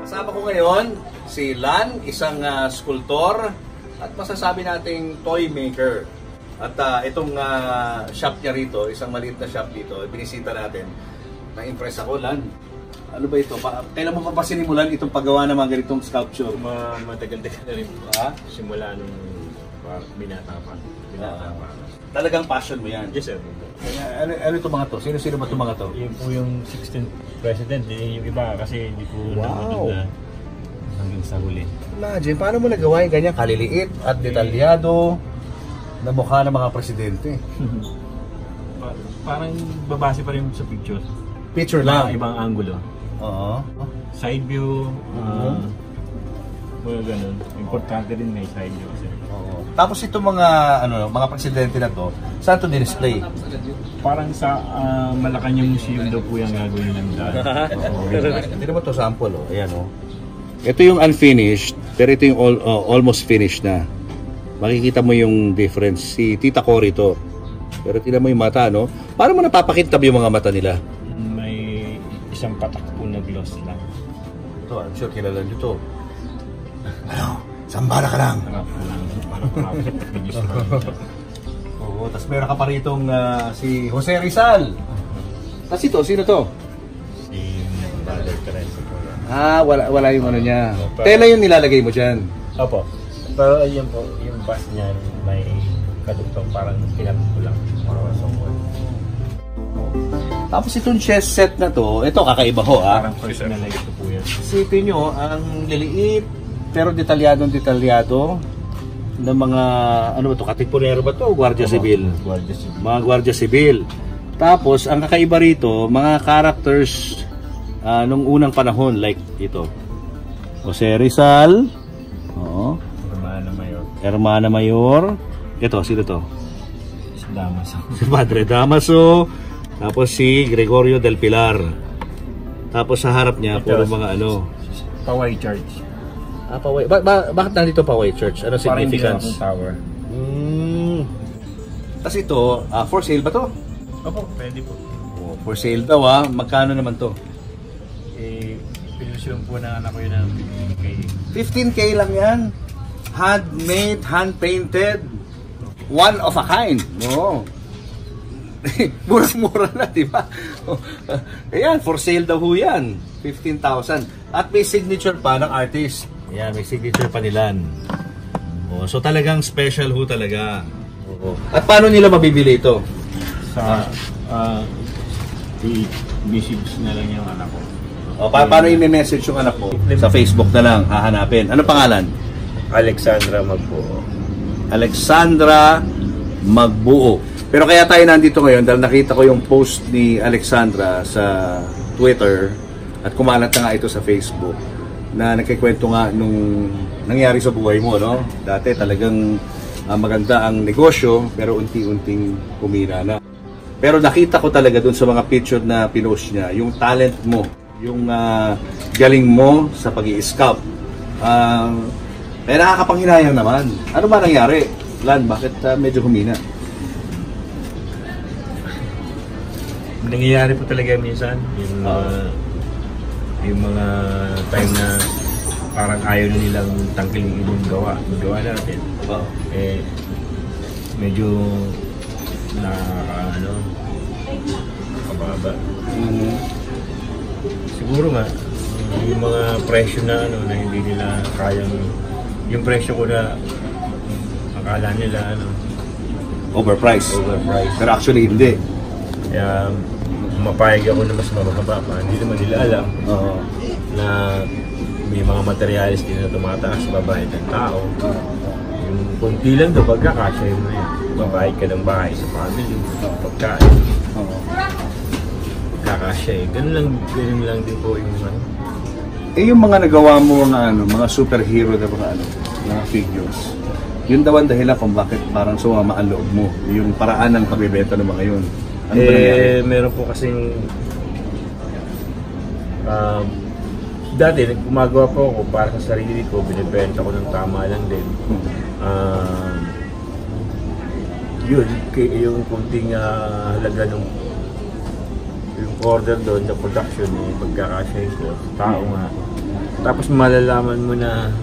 Kasama ko ngayon si Lan, isang skulptor at masasabi nating toy maker. At itong shop niya rito, isang maliit na shop dito, binisita natin. Na-impress ako, Lan. Ano ba ito? Kailan mo pa sinimulan itong paggawa ng mga ganitong sculpture? Matagal-tagal na rin po. Simula nung binata pa. Talagang passion mo yan? Yes, sir. Ano itong mga to? Sino-sino ba itong mga to? Yun po yung 16th president. Yung iba kasi hindi po napunod na hanggang sa huli. Imagine, paano mo nagawa yung ganyan kaliliit at detalyado na mukha ng mga presidente? Parang babase pa rin sa pictures. Picture lang? Ibang angulo. Oo. Side view. Mga ganun. Importante rin may side view kasi. Oo. Tapos itong mga presidente na to, saan to display? Parang sa Malacanang Museum daw po yung gagawin ng daan. Hindi naman to sample, oh. Ayan, oh. Ito yung unfinished, pero ito yung almost finished na. Makikita mo yung difference. Si Tita Cory to. Pero tingnan mo yung mata, no? Paano mo napapakintab yung mga mata nila? May isang patak po na gloss lang. Ito, I'm sure kilala nyo to. Ano? Sambara ka lang. Oo, tapos meron ka pa ritong si Jose Rizal. Tapos ito, sino to? Si Mother Teresa po. Wala yung ano niya. Tela yung nilalagay mo dyan. Opo. Pero ayun po, yung bus niya may kadugtong parang pinapit ko lang. Tapos itong chess set na to, ito kakaiba ho, Parang personalize ko po yan. Isipin nyo, ang liliit pero detalyado ng mga, ano ba to, katipunero ba to o Guardia Civil? Guardia Civil. Mga Guardia Civil. Tapos, ang kakaiba rito, mga characters nung unang panahon, like ito. Jose Rizal, Hermana Mayor. Ito, sino to? Si Damaso. Si Padre Damaso. Tapos si Gregorio del Pilar. Tapos sa harap niya, puro mga ano. Paway Church. Paway. Bakit nandito Paway Church? Ano significance? Parang tower. Tapos ito, for sale ba to? Opo, pwede po. Oh, for sale daw Magkano naman to? Pinusyon po ng anak ko yun ng 15K. 15K lang yan. Handmade, hand-painted. One of a kind. Oo. Murang-mura na, di ba? Ayan, for sale daw ho yan. 15,000. At may signature pa ng artist. Ayan, may signature pa nila. Oh, so talagang special ho talaga. Oo. At paano nila mabibili ito? Sa i-message na lang yung anak ko. O, paano i-message yung anak ko? Sa Facebook na lang, hahanapin. Ano pangalan? Alexandra Magbuo. Alexandra Magbuo. Pero kaya tayo nandito ngayon dahil nakita ko yung post ni Alexandra sa Twitter at kumalat na nga ito sa Facebook na nagkikwento nga nung nangyari sa buhay mo, no? Dati talagang maganda ang negosyo pero unti-unting kumina na. Pero nakita ko talaga dun sa mga picture na pinost niya, yung talent mo, yung galing mo sa pag-i-sculpt. Kaya nakakapanghinayang naman. Ano ba nangyari? Lan, bakit medyo humina? Nangyayari po talaga minsan yung mga time na parang ayaw na nilang tangkilin yung gawa natin. Medyo kababa. Siguro nga yung mga presyo na na hindi nila kayang, yung presyo ko na akala nila Overpriced. Pero actually hindi. Kaya mapayag ako na mas mababa pa. Hindi naman nila alam na may mga materialis din na tumataas sa babayad ng tao. Yung kunti lang daw pagkakasya mo yun. Babayad ka ng bahay sa family, pagkain. Kakasya ganun lang din po yung yung mga nagawa mo mga superhero na mga figures. Yun daw ang dahilan kung bakit parang sumama ang loob mo. Yung paraan ng pagbebenta ng mga yun. Ano ba nangyari? Meron po kasing dati gumagawa po ako para sa sarili ko, binibenta ko ng tama lang din. Yun, yung kunting halaga ng yung order doon, the production, pagkakasyahin ko, tao nga, Tapos malalaman mo na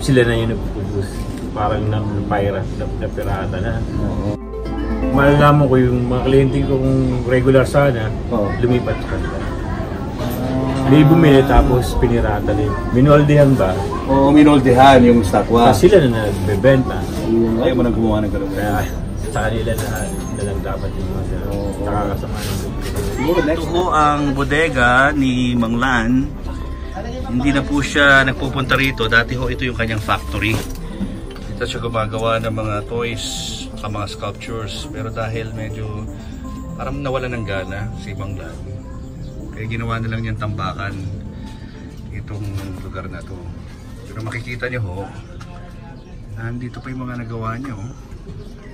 sila na yung nag-produce. Parang napirata na. Malalaman ko yung mga kliyente kong regular sana, lumipat sa kanila. May bumili tapos pinirata din. Minoldehan ba? Oo, minoldehan yung statwa. Kasi sila na nagbebenta. Ayaw mo nang gumawa ng ganun. Kaya sa kanila na lang dapat yung mga nakakasama ng Ito po ang bodega ni Mang Lan. Hindi na po siya nagpupunta rito. Dati ho ito yung kanyang factory. Dito siya gumagawa ng mga toys, mga sculptures. Pero dahil medyo parang nawala ng gana si Mang Lan, kaya ginawa na lang niyang tambakan itong lugar na to. Pero makikita niyo ho, nandito pa yung mga nagawa niya ho.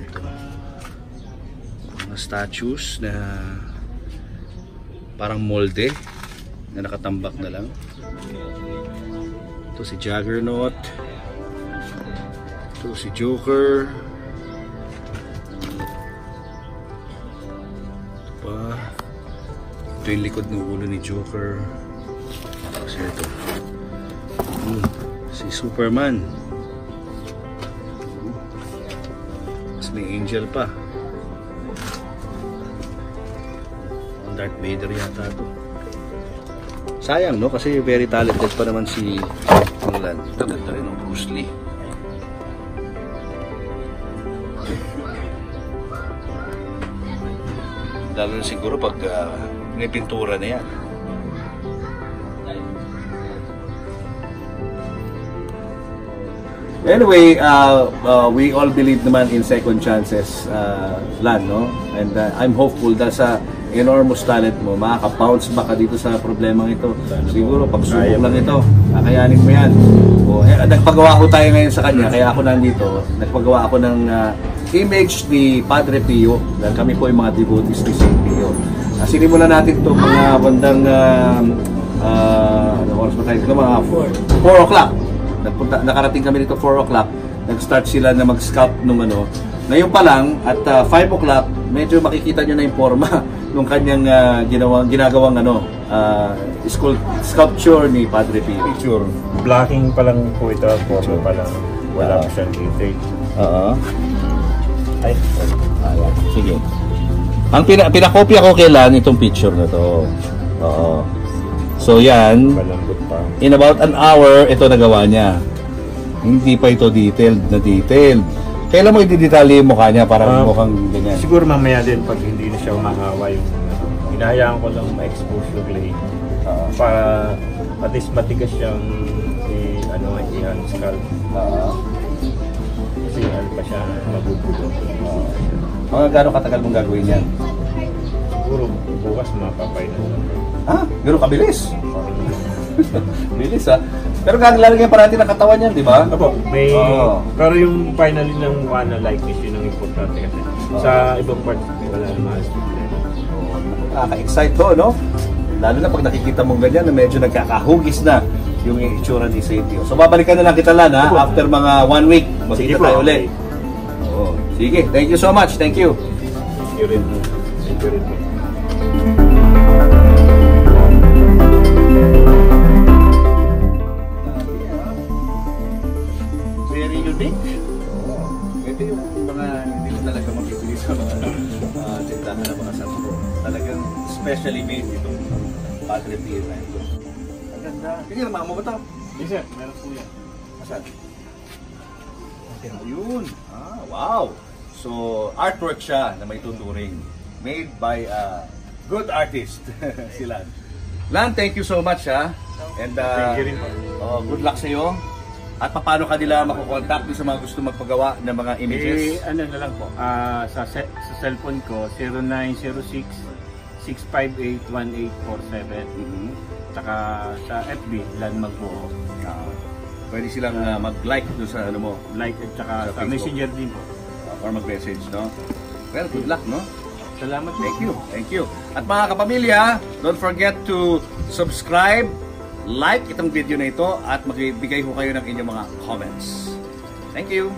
Ito, mga statues na parang molde na nakatambak na lang. Ito si Juggernaut. Ito si Joker. Ito pa. Ito yung likod ng ulo ni Joker. Kasi ito. Si Superman. Mas may angel pa. Darth Vader yata ito. Sayang no? Kasi very talented pa naman si Mang Lan. Ito ganda rin ng Bruce Lee. Lalo na siguro pag may pintura na yan. Anyway, we all believe naman in second chances, Lan, no? And I'm hopeful dahil sa enormous talent mo, makaka-bounce back ka dito sa problemang ito. Siguro, pagsubok lang ito, kakayanin mo yan. Nagpagawa ko tayo ngayon sa kanya, kaya ako nandito. Nagpagawa ako ng image ni Padre Pio, dahil kami po yung mga devotees ni St. Pio. Sinimulan natin ito mga bandang, ano oras ba tayo? Mga 4 o'clock. Nakarating kami dito 4 o'clock. Nag-start sila na mag-sculpt nung ano. Ngayon pa lang, at 5 o'clock, medyo makikita nyo na yung forma nung kanyang ginagawang ano, sculpture ni Padre Pio. Picture. Blocking pa lang po ito. Photo pa lang. Wala pa siyang detail. Ay, ayan. Sige. Ang pinakopya ko kailan itong picture na to. So yan, in about an hour, ito nagawa niya. Hindi pa ito detailed. Kailan mo i-detalye yung mukha niya para mukhang ganyan? Siguro mamaya din pag hindi na siya umahawa yung hinahayaan ko lang ma-expose yung clay. Para at least matigas siyang i-hand sculpt. Kasi pa siya magugulo. Mga gano'ng katagal mong gagawin yan? Siguro bukas mapapay na lang. Gano'ng kabilis? Bilis Pero lalagyan pa natin ang katawan yan, di ba? Opo, may... Pero yung finally ng mukha na likeness, yun ang importante kasi. Sa ibang part, wala naman. Nakaka-excite to, no? Lalo na pag nakikita mong ganyan na medyo nagkakahugis na yung itsura ni St. Pio. So babalikan na lang kita Lan, after mga 1 week. Magkita tayo ulit. Sige, thank you so much. Thank you. Thank you rin. Thank you rin. Very unique. Ito yung mga hindi mo talaga makikita sa mga tindahan ng mga santo. Talagang specially made itong Padre Pio na ito. Ang ganda. Sige, mga mo ba ito? Yes sir, meron po yan. Asan? Ayun. Wow. So, artwork siya na may tuturing. Made by a good artist. Si Lan. Lan, thank you so much And thank you rin po. Good luck sa iyo. At paano ka nila makukontakt sa mga gusto magpagawa ng mga images? Ano na lang po, sa cellphone ko, 0906-658-1847. Tsaka sa FB, Lan Magbuo. Pwede silang mag-like doon sa ano mo. Like at saka sa Messenger din po. Or mag-message, no? Well, good luck, no? Salamat. Thank you. At mga kapamilya, don't forget to subscribe, like itong video na ito, at magbigay ho kayo ng inyong mga comments. Thank you.